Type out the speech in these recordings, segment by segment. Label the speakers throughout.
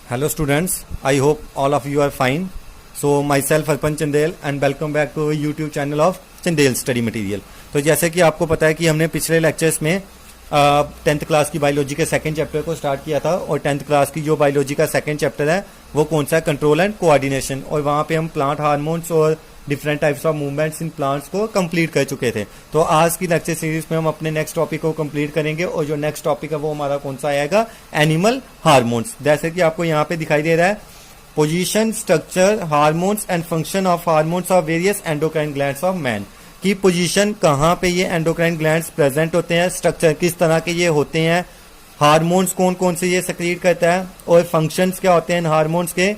Speaker 1: Hello students, I hope all of you are fine. So myself Arpan Chandel and welcome back to YouTube channel of Chandel Study Material. तो जैसे कि आपको पता है कि हमने पिछले लेक्चर्स में 10th क्लास की बायोलॉजी के सेकंड चैप्टर को स्टार्ट किया था और 10th क्लास की जो बायोलॉजी का सेकंड चैप्टर है वो कौन सा है, कंट्रोल एंड कोऑर्डिनेशन। और वहाँ पे हम प्लांट हार्मोन्स और different types of movements in plants को कंप्लीट कर चुके थे। तो आज की लेक्चर सीरीज में हम अपने नेक्स्ट टॉपिक को कंप्लीट करेंगे और जो नेक्स्ट टॉपिक है वो हमारा कौन सा आएगा, एनिमल हार्मोन्स। जैसे कि आपको यहाँ पे दिखाई दे रहा है, position, structure, hormones and function of hormones of various endocrine glands of man. की पोजीशन कहाँ पे ये एंडोक्राइन ग्लैंड्स प्रेजेंट होते हैं, स्ट्रक्चर किस तरह के ये होते हैं, हार्मोन्स कौन कौन से ये सेक्रेट करता है और फंक्शंस क्या होते हैं हार्मोन्स के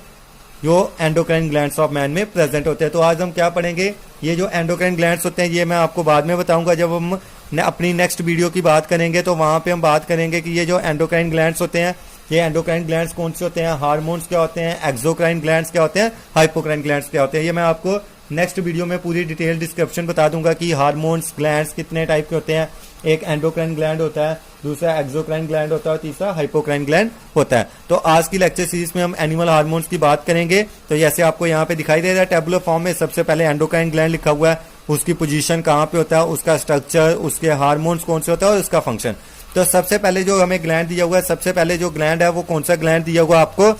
Speaker 1: जो एंडोक्राइन ग्लैंड्स ऑफ मैन में प्रेजेंट होते हैं। तो आज हम क्या पढ़ेंगे, ये जो एंडोक्राइन ग्लैंड्स होते हैं ये मैं आपको बाद में बताऊंगा। जब हम अपनी नेक्स्ट वीडियो की बात करेंगे तो वहां पे हम बात करेंगे कि ये जो एंडोक्राइन ग्लैंड्स होते हैं, ये एंडोक्राइन ग्लैंड्स कौन से होते हैं, हार्मोन्स क्या होते हैं, एक्सोक्राइन ग्लैंड्स क्या होते हैं, हाइपोक्राइन ग्लैंड्स क्या होते हैं। ये मैं आपको नेक्स्ट वीडियो में पूरी डिटेल डिस्क्रिप्शन बता दूंगा कि हार्मोन्स ग्लैंड्स कितने टाइप के होते हैं। एक एंडोक्राइन ग्लैंड होता है, दूसरा एक्सोक्राइन ग्लैंड होता है और तीसरा हाइपोक्राइन ग्लैंड होता है। तो आज की लेक्चर सीरीज में हम एनिमल हार्मोन्स की बात करेंगे। तो जैसे आपको यहाँ पे दिखाई दे रहा है टेबुलर फॉर्म में, सबसे पहले एंडोक्राइन ग्लैंड लिखा हुआ है, उसकी पोजीशन कहाँ पे होता है, उसका स्ट्रक्चर, उसके हार्मोन्स कौन से होता है और उसका फंक्शन। तो सबसे पहले जो हमें ग्लैंड दिया हुआ है, सबसे पहले जो ग्लैंड है वो कौन सा ग्लैंड दिया हुआ है आपको,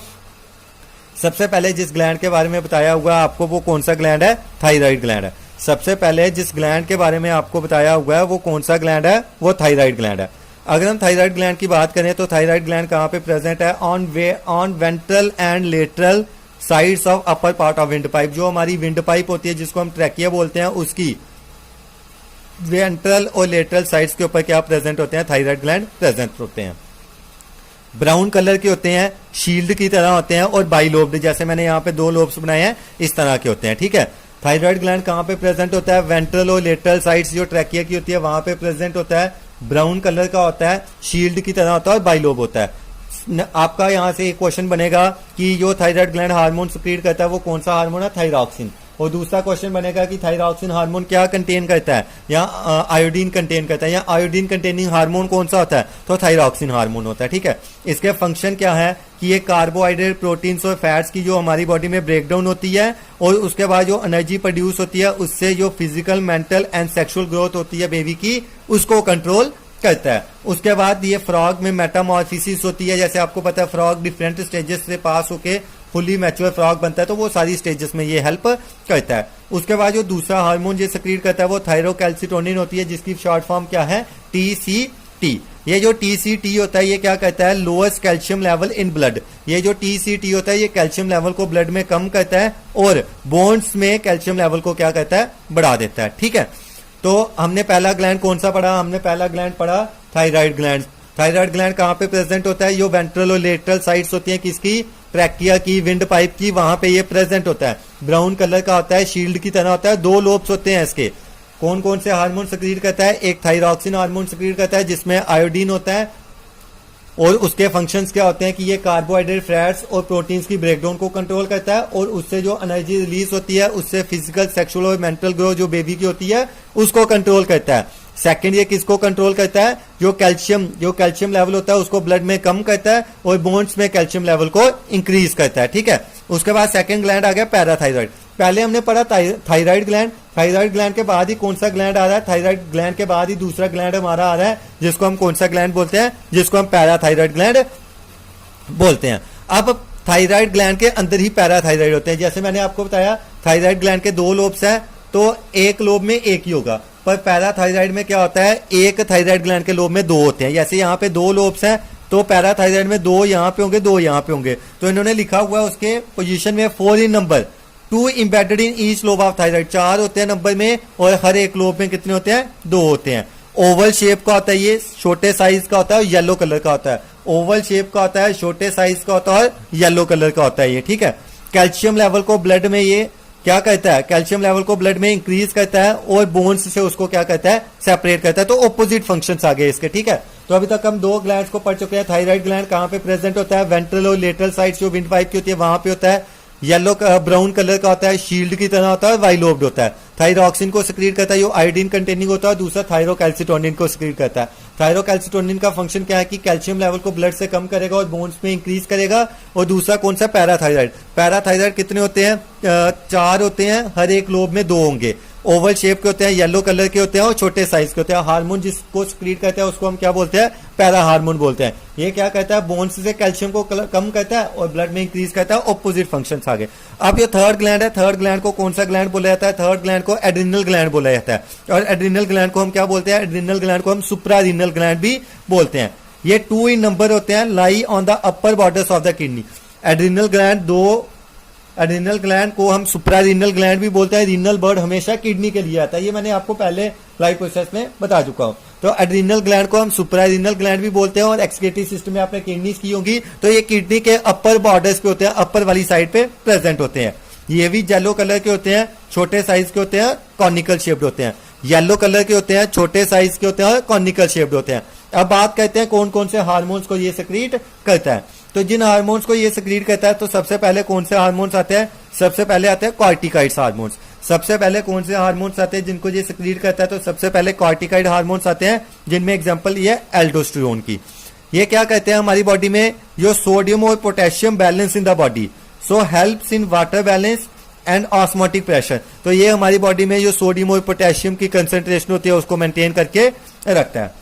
Speaker 1: सबसे पहले जिस ग्लैंड के बारे में बताया हुआ है आपको वो कौन सा ग्लैंड है, थायराइड ग्लैंड है। सबसे पहले जिस ग्लैंड के बारे में आपको बताया हुआ है वो कौन सा ग्लैंड है, वो थायराइड ग्लैंड है। अगर हम थायराइड ग्लैंड की बात करें तो थायराइड ग्लैंड कहाँ पे प्रेजेंट है, on ventral and lateral sides of upper part of wind pipe. जो हमारी विंड पाइप होती है जिसको हम ट्रैकिया बोलते हैं, उसकी वेंट्रल और लेटरल साइड्स के ऊपर क्या प्रेजेंट होते हैं, थायराइड ग्लैंड प्रेजेंट होते हैं। ब्राउन कलर के होते हैं, शील्ड की तरह होते हैं और बाइलोब्ड, जैसे मैंने यहाँ पे 2 लोब्स बनाए हैं इस तरह के होते हैं। ठीक है, थायराइड ग्लैंड कहाँ पे प्रेजेंट होता है, वेंट्रल और लेटरल साइड्स जो ट्रैकिया की होती है वहां पे प्रेजेंट होता है। ब्राउन कलर का होता है, शील्ड की तरह होता है और बाइलोब होता है। आपका यहाँ से एक क्वेश्चन बनेगा कि जो थायराइड ग्लैंड हार्मोन सिक्रीट करता है वो कौन सा हार्मोन है, थायरॉक्सिन। और दूसरा क्वेश्चन बनेगा कि थायरॉक्सिन हार्मोन क्या कंटेन करता है, या आयोडीन कंटेन करता है, या आयोडीन कंटेनिंग हार्मोन कौन सा होता है, तो थायरॉक्सिन हार्मोन होता है। ठीक है, इसके फंक्शन क्या है कि ये कार्बोहाइड्रेट, प्रोटीन्स और फैट्स की जो हमारी बॉडी में ब्रेकडाउन होती है और उसके बाद जो एनर्जी प्रोड्यूस होती है उससे जो physical, mental and sexual growth होती है बेबी की, उसको कंट्रोल करता है। उसके बाद ये फ्रॉग में मेटामॉर्फोसिस होती है, जैसे आपको पता है फ्रॉग डिफरेंट स्टेजेस से पास होके फुली मैच्योर फ्रॉग बनता है, तो वो सारी स्टेजेस में ये हेल्प करता है। उसके बाद जो दूसरा हार्मोन ये सेक्रेट करता है वो थायरोकैल्सिटोनिन होती है, जिसकी शॉर्ट फॉर्म क्या है, TCT। ये जो TCT होता है ये क्या कहता है, lowest calcium level in blood. ये जो TCT होता है ये कैल्शियम लेवल को ब्लड में कम करता है और बोन्स में कैल्शियम लेवल को क्या करता है, बढ़ा देता है। ठीक है, तो हमने पहला ग्लैंड कौन सा पढ़ा, हमने पहला ग्लैंड पढ़ा थायराइड ग्लैंड। थायराइड ग्लैंड कहाँ पे प्रेजेंट होता है, जो वेंट्रल और लेटरल साइड्स होती हैं किसकी, ट्रैकिया की, विंड पाइप की, वहां पे ये प्रेजेंट होता है। ब्राउन कलर का होता है, शील्ड की तरह होता है, 2 लोब्स होते हैं इसके। कौन कौन से हार्मोन सिक्रीट करता है, एक थायरॉक्सिन हार्मोन सिक्रीट करता है जिसमें आयोडीन होता है और उसके फंक्शंस क्या होते हैं कि ये कार्बोहाइड्रेट, फैट्स और प्रोटीन्स की ब्रेकडाउन को कंट्रोल करता है और उससे जो एनर्जी रिलीज होती है उससे फिजिकल, सेक्सुअल और मेंटल ग्रोथ जो बेबी की होती है उसको कंट्रोल करता है। सेकंड, ये किसको कंट्रोल करता है, जो कैल्शियम लेवल होता है उसको ब्लड में कम करता है और बोन्स में कैल्शियम लेवल को इंक्रीज करता है। ठीक है, उसके बाद सेकंड ग्लैंड आ गया पैराथायराइड। पहले हमने पढ़ा थायराइड ग्लैंड, थायराइड ग्लैंड के बाद ही कौन सा ग्लैंड आ रहा है, थायराइड ग्लैंड के बाद ही दूसरा ग्लैंड हमारा आ रहा है जिसको हम कौन सा ग्लैंड बोलते हैं, जिसको हम पैराथायराइड ग्लैंड बोलते हैं। अब थायराइड ग्लैंड के अंदर ही पैराथायराइड होते हैं। जैसे मैंने आपको बताया थायराइड ग्लैंड के 2 लोब्स हैं, तो एक लोब में एक ही होगा, पर पैराथायराइड में क्या होता है, एक थायराइड ग्लैंड के लोब में 2 होते हैं। जैसे यहाँ पे 2 लोब्स हैं तो पैराथायराइड में 2 यहाँ पे होंगे, 2 यहाँ पे होंगे। तो इन्होंने लिखा हुआ है उसके पोजीशन में 4 in number, 2 embedded in each lobe of thyroid. 4 होते हैं नंबर में और हर एक लोब में कितने होते हैं, 2 होते हैं। ओवल शेप का होता है, ये छोटे साइज का होता है और येलो कलर का होता है। ओवल शेप का होता है, छोटे साइज का होता है और येलो कलर का होता है ये। ठीक है, कैल्शियम लेवल को ब्लड में ये क्या करता है, कैल्शियम लेवल को ब्लड में इंक्रीज करता है और बोन्स से उसको क्या करता है, सेपरेट करता है। तो ऑपोजिट फंक्शंस आ गए इसके। ठीक है, तो अभी तक हम 2 ग्लैंड्स को पढ़ चुके हैं। थायराइड ग्लैंड कहाँ पे प्रेजेंट होता है, वेंट्रल और लेटरल साइड्स जो विंड पाइप की होती है वहां पे होता है। येलो ब्राउन कलर का होता है, शील्ड की तरह होता है, वाइलोब्ड होता है। थायरॉक्सिन को सिक्रीट करता है जो आयोडीन कंटेनिंग होता है, और दूसरा थायरोकैल्सिटोनिन को सिक्रीट करता है। थायरोकैल्सिटोनिन का फंक्शन क्या है कि कैल्शियम लेवल को ब्लड से कम करेगा और बोन्स में इंक्रीज करेगा। और दूसरा कौन सा, पैराथायराइड। पैराथायराइड कितने होते हैं, 4 होते हैं, हर एक लोब में 2 होंगे, ओवल शेप के होते हैं, येलो कलर के होते हैं और छोटे साइज के होते हैं। हार्मोन जिसको सिक्रीट करते हैं उसको हम क्या बोलते हैं, पैरा हार्मोन बोलते हैं। ये क्या कहता है, बोन्स से कैल्शियम को कम करता है और ब्लड में इंक्रीज करता है, ऑपोजिट फंक्शंस आगे। अब ये थर्ड ग्लैंड है, थर्ड ग्लैंड को कौन सा ग्लैंड बोला जाता है, थर्ड ग्लैंड को एड्रिनल ग्लैंड बोला जाता है। और एड्रिनल ग्लैंड को हम क्या बोलते हैं, एड्रिनल ग्लैंड को हम सुप्रारीनल ग्लैंड भी बोलते हैं। ये 2 इन नंबर होते हैं, lie on the upper borders of the kidney. Adrenal gland 2, adrenal gland को हम सुप्रारीनल ग्लैंड भी बोलते हैं। रीनल बर्ड हमेशा किडनी के लिए आता है, ये मैंने आपको पहले लाइव प्रोसेस में बता चुका हूं। तो एड्रिनल ग्लैंड को हम सुप्रारीनल ग्लैंड भी बोलते हैं। और एक्सक्रीटरी सिस्टम में आपने किडनीज की होगी, तो ये किडनी के अपर बॉर्डर्स पे होते हैं, अपर वाली साइड पे प्रेजेंट होते हैं। ये भी येलो कलर के होते हैं, छोटे साइज के होते हैं, कॉनिकल शेप्ड होते हैं। येलो कलर के होते हैं, छोटे साइज के होते हैं, कॉनिकल शेप्ड होते हैं। अब बात करते हैं कौन कौन से हार्मोन्स को ये सिक्रीट करता है। तो जिन हार्मोन्स को ये सिक्रीट करता है, तो सबसे पहले कौन से हार्मोन्स आते हैं, सबसे पहले आते हैं कॉर्टिकॉइड्स हार्मोन्स। सबसे पहले कौन से हार्मोन्स आते हैं जिनको ये सिक्रीट करता है, तो सबसे पहले कॉर्टिकॉइड हार्मोन्स आते हैं, जिनमें एग्जांपल ये एल्डोस्टेरोन की। ये क्या कहते हैं हमारी बॉडी में, यो सोडियम और potassium balance in the body, so helps in water balance and osmotic pressure. तो ये हमारी बॉडी में जो सोडियम और पोटेशियम की कंसेंट्रेशन होती है उसको मेंटेन करके रखता है।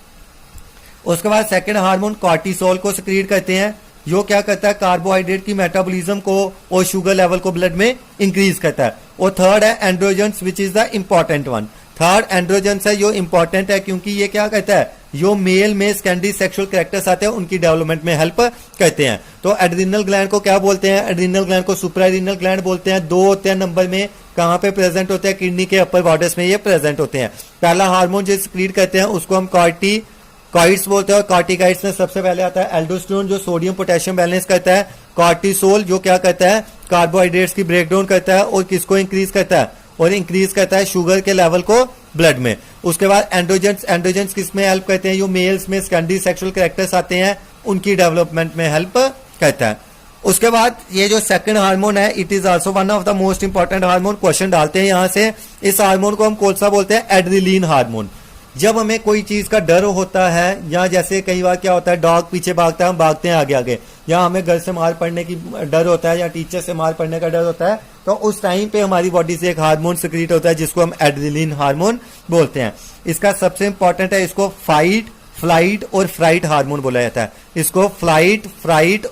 Speaker 1: उसके बाद सेकंड हार्मोन कॉर्टिसोल को सिक्रीट करते हैं, जो क्या करता है, कार्बोहाइड्रेट की मेटाबॉलिज्म को और शुगर लेवल को ब्लड में इंक्रीज करता है। और थर्ड है androgens, which is the important one. Third androgens है जो इंपॉर्टेंट है, क्योंकि ये क्या कहता है, जो मेल में सेकेंडरी सेक्सुअल कैरेक्टर्स आते हैं उनकी डेवलपमेंट में हेल्प करते हैं। तो एड्रिनल ग्लैंड को क्या बोलते हैं, एड्रिनल ग्लैंड को सुप्रारीनल ग्लैंड बोलते हैं। 2 होते हैं नंबर में, कहां पे प्रेजेंट होते हैं, किडनी के अपर बॉर्डर्स में ये प्रेजेंट होते हैं। पहला हार्मोन जो सिक्रीट करते हैं उसको हम कॉर्टिकॉइड्स बोलते हैं। और कॉर्टिकॉइड्स में सबसे पहले आता है एल्डोस्टेरोन, जो सोडियम पोटेशियम बैलेंस करता है। कॉर्टिसोल जो क्या करता है, कार्बोहाइड्रेट्स की ब्रेकडाउन करता है और किसको इंक्रीज करता है, और इंक्रीज करता है शुगर के लेवल को ब्लड में। उसके बाद एंड्रोजेंस किस में हेल्प करते हैं, जो मेल्स में सेकेंडरी सेक्सुअल कैरेक्टर्स आते हैं उनकी डेवलपमेंट में हेल्प करता है। उसके बाद ये जो सेकंड हार्मोन है, it is also one of the most important hormone. Question डालते हैं यहां से, इस हार्मोन को हम कौन सा बोलते हैं, एड्रिलीन हार्मोन। जब हमें कोई चीज का डर होता है, या जैसे कई बार क्या होता है, डॉग पीछे भागता है, हम भागते हैं आगे आगे, या हमें घर से मार पड़ने की डर होता है या टीचर से मार पड़ने का डर होता है, तो उस टाइम पे हमारी बॉडी से एक हार्मोन सिक्रीट होता है जिसको हम एड्रिलीन हार्मोन बोलते हैं। इसका सबसे इंपॉर्टेंट है, इसको फाइट, फ्लाइट और फ्राइट हार्मोन बोला जाता है। इसको फाइट, फाइट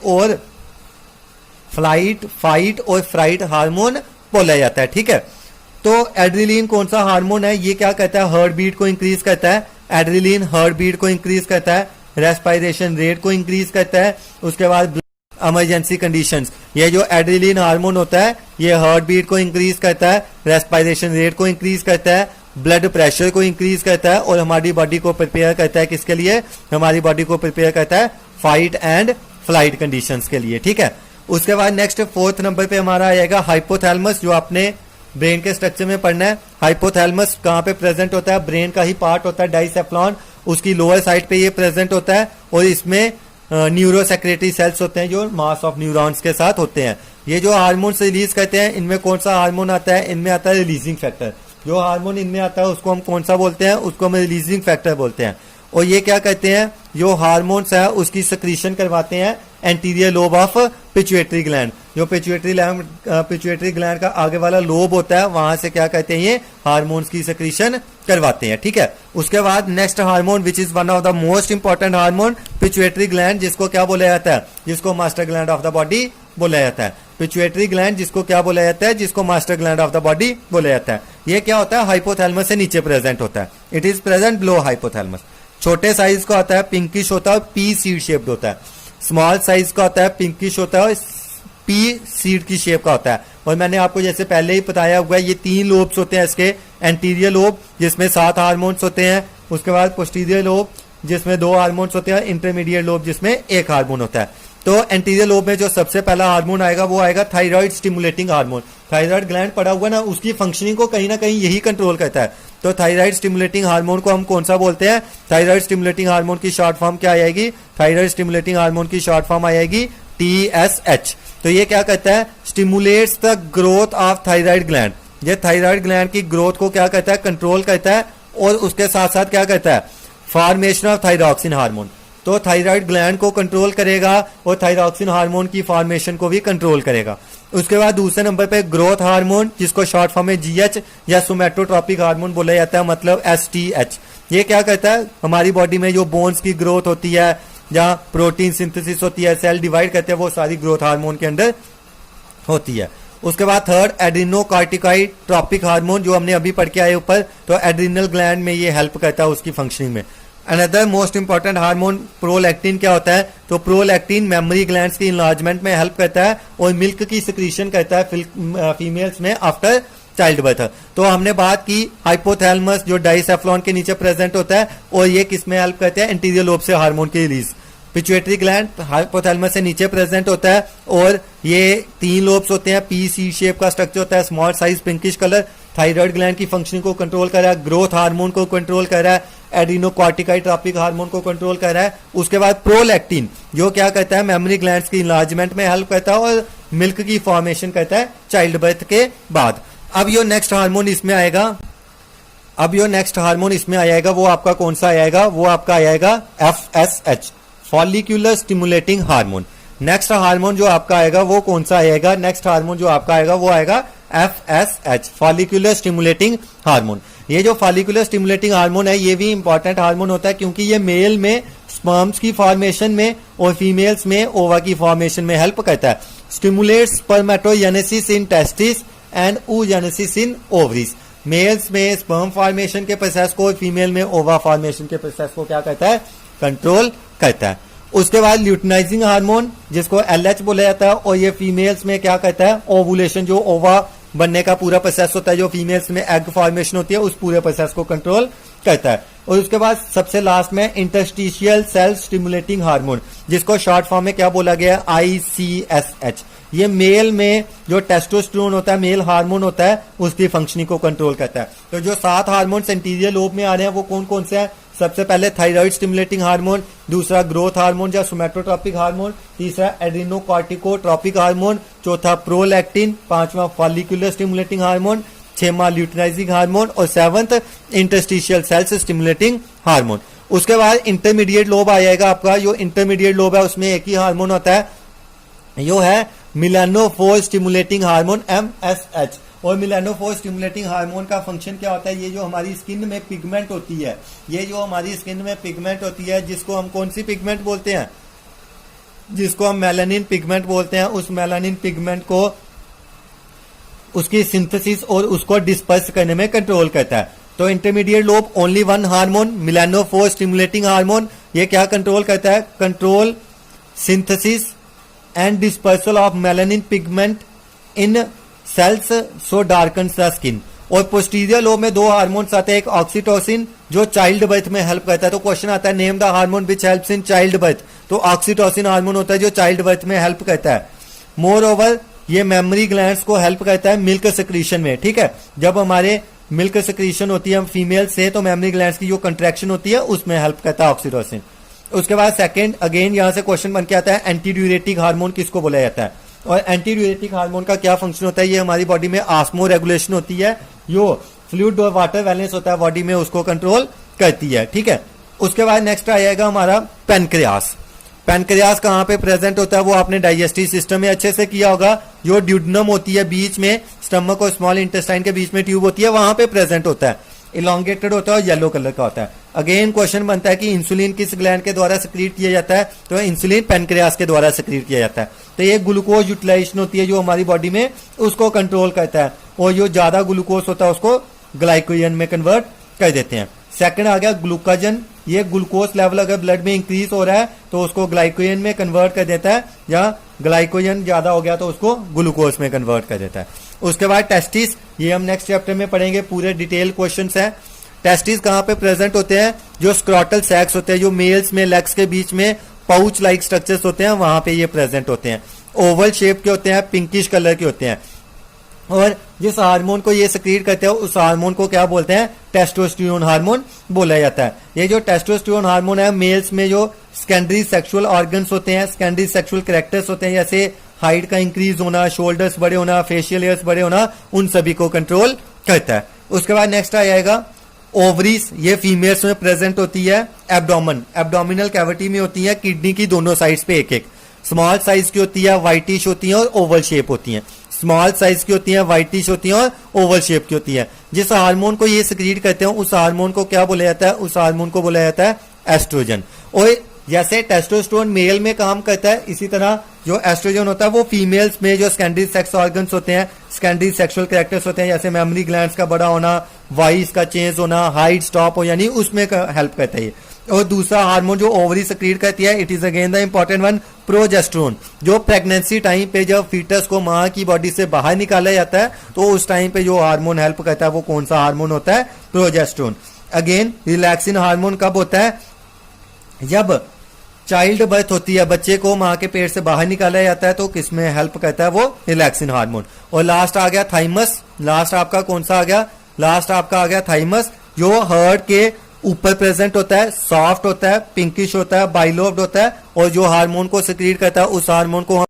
Speaker 1: और फ्राइट हार्मोन बोला जाता है, ठीक है। तो एड्रिलीन कौन सा हार्मोन है, ये क्या कहता है, हार्ट बीट को इंक्रीज करता है। एड्रिलीन हार्ट बीट को इंक्रीज करता है, रेस्पिरेशन रेट को इंक्रीज करता है। उसके बाद इमरजेंसी कंडीशंस, ये जो एड्रिलीन हार्मोन होता है ये हार्ट बीट को इंक्रीज करता है, रेस्पिरेशन रेट को इंक्रीज करता है, ब्लड प्रेशर को इंक्रीज करता है, और हमारी बॉडी को प्रिपेयर करता है किसके लिए, हमारी बॉडी को प्रिपेयर करता है फाइट एंड फ्लाइट कंडीशंस के लिए, ठीक है। उसके बाद नेक्स्ट 4th नंबर पे हमारा आएगा हाइपोथैलेमस, जो आपने ब्रेन के स्ट्रक्चर में पढ़ना है। हाइपोथैलेमस कहां पे प्रेजेंट होता है, ब्रेन का ही पार्ट होता है डाइसेफ्लॉन, उसकी लोअर साइड पे ये प्रेजेंट होता है। और इसमें न्यूरोसेक्रेटरी सेल्स होते हैं जो मास ऑफ न्यूरॉन्स के साथ होते हैं। ये जो हार्मोन्स रिलीज करते हैं, इनमें कौन सा हार्मोन आता है, इनमें आता है रिलीजिंग फैक्टर। जो हार्मोन इनमें आता है उसको हम कौन सा बोलते हैं, उसको हम रिलीजिंग फैक्टर बोलते हैं। और ये क्या कहते हैं, जो हार्मोन्स है उसकी सक्रीशन करवाते हैं anterior lobe of pituitary gland. जो पिट्यूटरी ग्लैंड का आगे वाला लोब होता है, वहां से क्या कहते हैं, ये हार्मोन्स की सक्रीशन करवाते हैं, ठीक है। उसके बाद next hormone which is one of the most important hormone, pituitary gland, जिसको क्या बोला जाता है, जिसको master gland of the body बोला जाता है। पिट्यूटरी ग्लैंड जिसको क्या बोला जाता है, जिसको master gland of the body बोला जाता है। ये क्या होता है, हाइपोथैलेमस से नीचे प्रेजेंट होता है। It is present below hypothalamus. छोटे साइज का होता है, पिंकिश होता है, पी सीड शेप्ड होता है। स्मॉल साइज का होता है, पिंकिश होता है, पी सीड की शेप का होता है। और मैंने आपको जैसे पहले ही बताया हुआ है, ये 3 लोब्स होते हैं इसके। एंटीरियर लोब जिसमें 7 हार्मोन्स होते हैं, उसके बाद पोस्टीरियर लोब जिसमें 2 हार्मोन्स होते हैं, इंटरमीडिएट लोब जिसमें 1 हार्मोन होता है। तो एंटीरियर लोब में जो सबसे पहला हार्मोन आएगा वो आएगा thyroid stimulating hormone. Thyroid gland पड़ा हुआ ना, उसकी फंक्शनिंग को कहीं ना कहीं यही कंट्रोल करता है। तो थायराइड स्टिमुलेटिंग हार्मोन को हम कौन सा बोलते हैं, थायराइड स्टिमुलेटिंग हार्मोन की शॉर्ट फॉर्म क्या आएगी, थायराइड स्टिमुलेटिंग हार्मोन की शॉर्ट फॉर्म आएगी TSH। तो ये क्या कहता है, stimulates the growth of thyroid gland. ये थायराइड ग्लैंड की ग्रोथ को क्या करता है, कंट्रोल करता है, और उसके साथ साथ क्या करता है, फॉर्मेशन ऑफ थायरॉक्सिन हार्मोन। तो थायराइड ग्लैंड को कंट्रोल करेगा और थायरॉक्सिन हार्मोन की फॉर्मेशन को भी कंट्रोल करेगा। उसके बाद दूसरे नंबर पे ग्रोथ हार्मोन, जिसको शॉर्ट फॉर्म में जीएच या सोमैटोट्रोपिक हार्मोन बोला जाता है, मतलब एसटीएच। ये क्या करता है, हमारी बॉडी में जो बोन्स की ग्रोथ होती है, जहां प्रोटीन सिंथेसिस होती है, सेल डिवाइड करते हैं, वो सारी ग्रोथ हार्मोन के अंदर होती है। उसके बाद थर्ड एड्रीनोकार्टिकाइड ट्रॉपिक हार्मोन, जो हमने अभी पढ़ के आए ऊपर, तो एड्रिनल ग्लैंड में ये हेल्प करता है उसकी फंक्शनिंग में। Another most important hormone prolactin क्या होता है, तो प्रोलैक्टिन मेमोरी ग्लैंड्स की इनलार्जमेंट में हेल्प करता है और मिल्क की सिक्रीशन करता है फीमेल्स में आफ्टर चाइल्ड बर्थ। तो हमने बात की हाइपोथैलेमस जो डाइसेफ्लॉन के नीचे प्रेजेंट होता है, और ये किस में हेल्प करता है, एंटीरियर लोब से हार्मोन की रिलीज। पिट्यूटरी ग्लैंड हाइपोथैलेमस से नीचे प्रेजेंट होता है, और ये 3 लोब्स होते हैं, पी सी शेप का स्ट्रक्चर होता है, small size pinkish colour. Thyroid gland की फंक्शनिंग को कंट्रोल कर रहा है, ग्रोथ हार्मोन को कंट्रोल कर रहा है, एड्रीनोकार्टिकाइड ट्रॉपिक हार्मोन को कंट्रोल कर रहा है। उसके बाद प्रोलैक्टिन जो क्या करता है, मेमोरी ग्लैंड्स की इनलार्जमेंट में हेल्प करता है और मिल्क की फॉर्मेशन करता है चाइल्ड बर्थ के बाद। अब यो नेक्स्ट हार्मोन इसमें आएगा, वो आपका कौन सा आएगा, वो आपका आएगा FSH, follicular stimulating hormone. Next hormone जो आपका आएगा वो कौन सा आएगा, नेक्स्ट हार्मोन जो आपका आएगा वो आएगा FSH, फॉलिक्यूलर स्टिमुलेटिंग हार्मोन। ये जो फॉलिक्यूलर स्टिमुलेटिंग हार्मोन है, ये भी इंपॉर्टेंट हार्मोन होता है, क्योंकि ये मेल में स्पर्म्स की फॉर्मेशन में और फीमेल्स में ओवा की फॉर्मेशन में हेल्प करता है। Stimulates spermatogenesis in testis and oogenesis in ovaries. Males में स्पर्म फॉर्मेशन के प्रोसेस को, फीमेल में ओवा फॉर्मेशन के प्रोसेस को क्या करता है, कंट्रोल करता है। उसके बाद ल्यूटिनाइजिंग हार्मोन, जिसको LH बोला जाता है, और ये फीमेल्स में क्या करता है, ओवुलेशन जो ओवा बनने का पूरा प्रोसेस होता है, जो फीमेल्स में एग फॉर्मेशन होती है, उस पूरे प्रोसेस को कंट्रोल करता है। और उसके बाद सबसे लास्ट में इंटरस्टिशियल सेल स्टिमुलेटिंग हार्मोन, जिसको शॉर्ट फॉर्म में क्या बोला गया है, ICSH। ये मेल में जो टेस्टोस्टेरोन होता है, मेल हार्मोन होता है, उसकी फंक्शनिंग को कंट्रोल करता है। तो जो 7 हार्मोन्स एंटीरियर लोब में आ रहे हैं वो कौन कौन से हैं, सबसे पहले थायराइड स्टिमुलेटिंग हार्मोन, दूसरा ग्रोथ हार्मोन या सोमैटोट्रोपिक हार्मोन, तीसरा एड्रीनोकार्टिकोट्रोपिक हार्मोन, चौथा प्रोलैक्टिन, पांचवा फॉलिक्यूलर स्टिमुलेटिंग हार्मोन, छठवां ल्यूटिनाइजिंग हार्मोन, और 7th interstitial cells stimulating hormone. उसके बाद इंटरमीडिएट लोब आ जाएगा आपका। जो इंटरमीडिएट लोब है उसमें एक ही हार्मोन होता है, जो है मिलानोफोर स्टिमुलेटिंग हार्मोन MSH। और मिलानोफोर स्टिमुलेटिंग हार्मोन का फंक्शन क्या होता है, ये जो हमारी स्किन में पिगमेंट होती है, जिसको हम कौन सी पिगमेंट बोलते हैं, जिसको हम मेलानिन पिगमेंट बोलते हैं, उस मेलानिन पिगमेंट को उसकी सिंथेसिस और उसको डिस्पर्स करने में कंट्रोल करता है। तो intermediate lobe only 1 hormone, melanophore stimulating hormone, ये क्या कंट्रोल करता है, control synthesis and dispersal of melanin pigment in cells so darkens the skin. और पोस्टीरियर लोब में 2 हार्मोन्स आते हैं, एक ऑक्सीटोसिन जो चाइल्ड बर्थ में हेल्प करता है। तो क्वेश्चन आता है name the hormone which helps in child birth, तो ऑक्सीटोसिन हार्मोन होता है जो चाइल्ड बर्थ में हेल्प करता है। मोर ओवर ये मेमोरी ग्लैंड्स को हेल्प करता है मिल्क सिक्रीशन में, ठीक है। जब हमारे मिल्क सिक्रीशन होती है फीमेल से, तो मेमोरी ग्लैंड्स की जो कंट्रैक्शन होती है उसमें हेल्प करता है ऑक्सीटोसिन। उसके बाद सेकंड अगेन यहां से क्वेश्चन बन के आता है, एंटीड्यूरेटिक हार्मोन किसको बोला जाता है, और एंटीड्यूरेटिक हार्मोन का क्या फंक्शन होता है, ये हमारी बॉडी में ऑस्मो रेगुलेशन होती है, जो फ्लूइड और वाटर बैलेंस होता है बॉडी में, उसको कंट्रोल करती है, ठीक है। उसके बाद नेक्स्ट आ जाएगा हमारा पैनक्रियास। पैनक्रियास कहाँ पे प्रेजेंट होता है, वो आपने डाइजेस्टिव सिस्टम में अच्छे से किया होगा। जो ड्यूडनम होती है बीच में, स्टमक और स्मॉल इंटेस्टाइन के बीच में ट्यूब होती है, वहां पे प्रेजेंट होता है, इलोंगेटेड होता है और येलो कलर का होता है। अगेन क्वेश्चन बनता है कि इंसुलिन किस ग्लैंड के द्वारा सिक्रीट किया जाता है, तो इंसुलिन पैनक्रियास के द्वारा सिक्रीट किया जाता है। तो ये ग्लूकोज यूटिलाइजेशन होती है जो हमारी बॉडी में, उसको कंट्रोल करता है, और जो ज्यादा ग्लूकोज होता है उसको ग्लाइकोजन में कन्वर्ट कर देते हैं। सेकंड आ गया ग्लूकाजन, ये ग्लूकोज लेवल अगर ब्लड में इंक्रीज हो रहा है तो उसको ग्लाइकोजन में कन्वर्ट कर देता है, या ग्लाइकोजन ज्यादा हो गया तो उसको ग्लूकोज में कन्वर्ट कर देता है। उसके बाद टेस्टिस, ये हम नेक्स्ट चैप्टर में पढ़ेंगे, पूरे डिटेल क्वेश्चंस हैं। टेस्टिस कहाँ पे प्रेजेंट होते हैं, जो स्क्रॉटल सैक्स होते हैं, जो मेल्स में लेग्स के बीच में पाउच लाइक स्ट्रक्चर्स होते हैं, वहां पे ये प्रेजेंट होते हैं। ओवल शेप के होते हैं, पिंकिश कलर के होते हैं, और जिस हार्मोन को ये सक्रीट करते हैं उस हार्मोन को क्या बोलते हैं, टेस्टोस्टेरोन हार्मोन बोला जाता है। ये जो टेस्टोस्टेरोन हार्मोन है, मेल्स में जो सेकेंडरी सेक्सुअल ऑर्गन्स होते हैं, सेकेंडरी सेक्सुअल कैरेक्टर्स होते हैं, जैसे हाइट का इंक्रीज होना, शोल्डर्स बड़े होना, फेशियल हेयर्स बड़े होना, उन सभी को कंट्रोल करता है। उसके बाद नेक्स्ट आ जाएगा ओवरीज, ये फीमेल्स में प्रेजेंट होती है। एब्डोमेन, एब्डोमिनल कैविटी में होती है, किडनी की दोनों साइड्स पे एक एक। स्मॉल साइज की होती है, व्हाइटिश होती है और ओवल शेप होती है। स्मॉल साइज की होती है, व्हाइटिश होती है और ओवल शेप की होती है। जिस हार्मोन को ये सिक्रीट करते हैं उस हार्मोन को क्या बोला जाता है? उस हार्मोन को बोला जाता है एस्ट्रोजन। और जैसे टेस्टोस्टेरोन मेल में काम करता है, इसी तरह जो एस्ट्रोजन होता है वो फीमेल्स में जो सेकेंडरी सेक्स ऑर्गन्स होते हैं, सेकेंडरी सेक्सुअल कैरेक्टर्स होते हैं, जैसे मेमोरी ग्लैंड्स का बड़ा होना, वॉइस का चेंज होना, हाइट स्टॉप हो, यानी उसमें हेल्प करता है ये। और दूसरा हार्मोन जो ओवरी सक्रीट करती है, it is again the important one, progesterone, जो प्रेगनेंसी टाइम पे जब फीटस को मां की बॉडी से बाहर निकाला जाता है तो उस टाइम पे जो हार्मोन हेल्प करता है वो कौन सा हार्मोन होता है? प्रोजेस्टेरोन। अगेन रिलैक्सिन हार्मोन कब होता है? जब चाइल्ड बर्थ होती है, बच्चे को मां के पेट से बाहर निकाला जाता है तो किसमें हेल्प करता है? वो रिलैक्सिन हार्मोन। और लास्ट आ गया थाइमस। लास्ट आपका कौन सा आ गया? लास्ट आपका आ गया थाइमस, जो हर्ट के ऊपर प्रेजेंट होता है, सॉफ्ट होता है, पिंकिश होता है, बाइलोब्ड होता है, और जो हार्मोन को सिक्रीट करता है उस हार्मोन को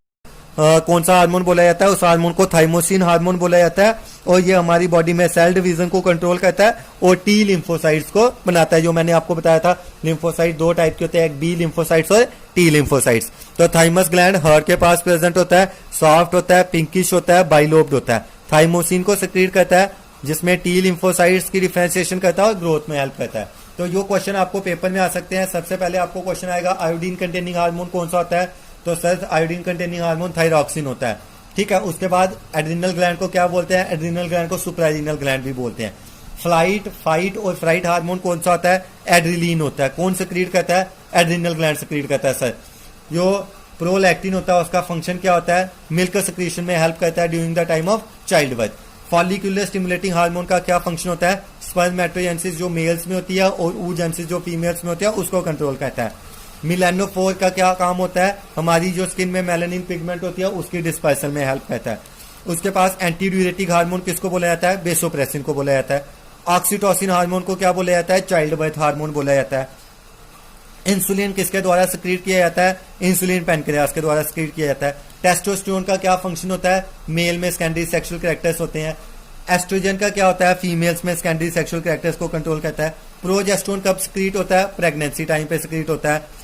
Speaker 1: कौन सा हार्मोन बोला जाता है? उस हार्मोन को थाइमोसिन हार्मोन बोला जाता है। और ये हमारी बॉडी में सेल डिवीजन को कंट्रोल करता है और टी लिम्फोसाइट्स को बनाता है। जो मैंने आपको बताया था, लिम्फोसाइट दो टाइप के होते हैं, एक बी लिम्फोसाइट्स और टी लिम्फोसाइट्स। तो थाइमस ग्लैंड हर्ट के पास प्रेजेंट होता है, सॉफ्ट होता है, पिंकिश होता है, बाइलोब्ड होता है। थाइमोसिन को सिक्रीट करता है, जिसमें टी लिम्फोसाइट्स की डिफरेंशिएशन करता है और ग्रोथ में हेल्प करता है। तो जो क्वेश्चन आपको पेपर में आ सकते हैं, सबसे पहले आपको क्वेश्चन आएगा आयोडीन कंटेनिंग हार्मोन कौन सा होता है? तो sir iodine containing hormone thyroxine होता है, ठीक है। उसके बाद एड्रिनल ग्लैंड को क्या बोलते हैं? एड्रिनल ग्लैंड को सुप्राएड्रिनल ग्लैंड भी बोलते हैं। फ्लाइट, फाइट और फ्राइट हार्मोन कौन सा होता है? एड्रिलीन होता है। कौन सिक्रीट करता है? एड्रिनल ग्लैंड सिक्रीट करता है सर। जो प्रोलैक्टिन होता है उसका फंक्शन क्या होता है? मिल्क सिक्रीशन में हेल्प करता है during the time of child birth. Follicular stimulating hormone का क्या फंक्शन होता है? स्पर्मेटोजेनेसिस जो मेल्स में होती है और oogenesis जो फीमेल्स में होती है उसको कंट्रोल करता है। मिलेनोफोर का क्या काम होता है? हमारी जो स्किन में मेलानिन पिगमेंट होती है उसकी डिस्पर्सन में हेल्प करता है। उसके पास एंटी ड्यूरेटिक हार्मोन किसको बोला जाता है? बेसोप्रेसिन को बोला जाता है। ऑक्सीटोसिन हार्मोन को क्या बोला जाता है? चाइल्ड बर्थ हार्मोन बोला जाता है। इंसुलिन किसके द्वारा सिक्रीट किया जाता है? इंसुलिन पैनक्रियास के द्वारा सिक्रीट किया जाता है। टेस्टोस्टेरोन का क्या फंक्शन होता है? मेल में सेकेंडरी सेक्सुअल कैरेक्टर्स होते हैं। एस्ट्रोजन का क्या होता है? फीमेल्स में सेकेंडरी सेक्सुअल कैरेक्टर्स को कंट्रोल करता है। प्रोजेस्टेरोन कब सिक्रीट होता है? प्रेगनेंसी टाइम पे सिक्रीट होता है।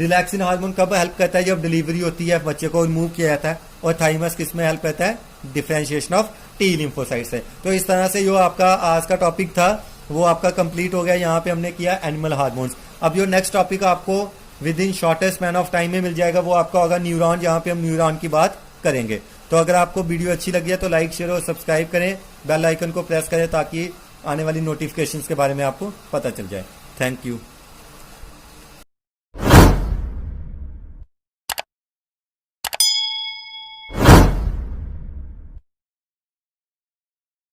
Speaker 1: रिलैक्सिन हार्मोन कब हेल्प करता है? जब डिलीवरी होती है, बच्चे को रिमूव किया जाता है। और थाइमस किसमें हेल्प करता है? डिफरेंशिएशन ऑफ टी लिम्फोसाइट से। तो इस तरह से जो आपका आज का टॉपिक था वो आपका कंप्लीट हो गया। यहाँ पे हमने किया एनिमल हार्मोन्स। अब जो नेक्स्ट टॉपिक आपको with in shortest span of time में मिल जाएगा वो आपका होगा न्यूरॉन, जहाँ पे हम न्यूरॉन की बात करेंगे। तो अगर आपको वीडियो अच्छी लगी है तो लाइक, शेयर और सब्सक्राइब करें, बेल आइकन को प्रेस करें ताकि आने वाली नोटिफिकेशंस के बारे में आपको पता चल जाए। Thank you.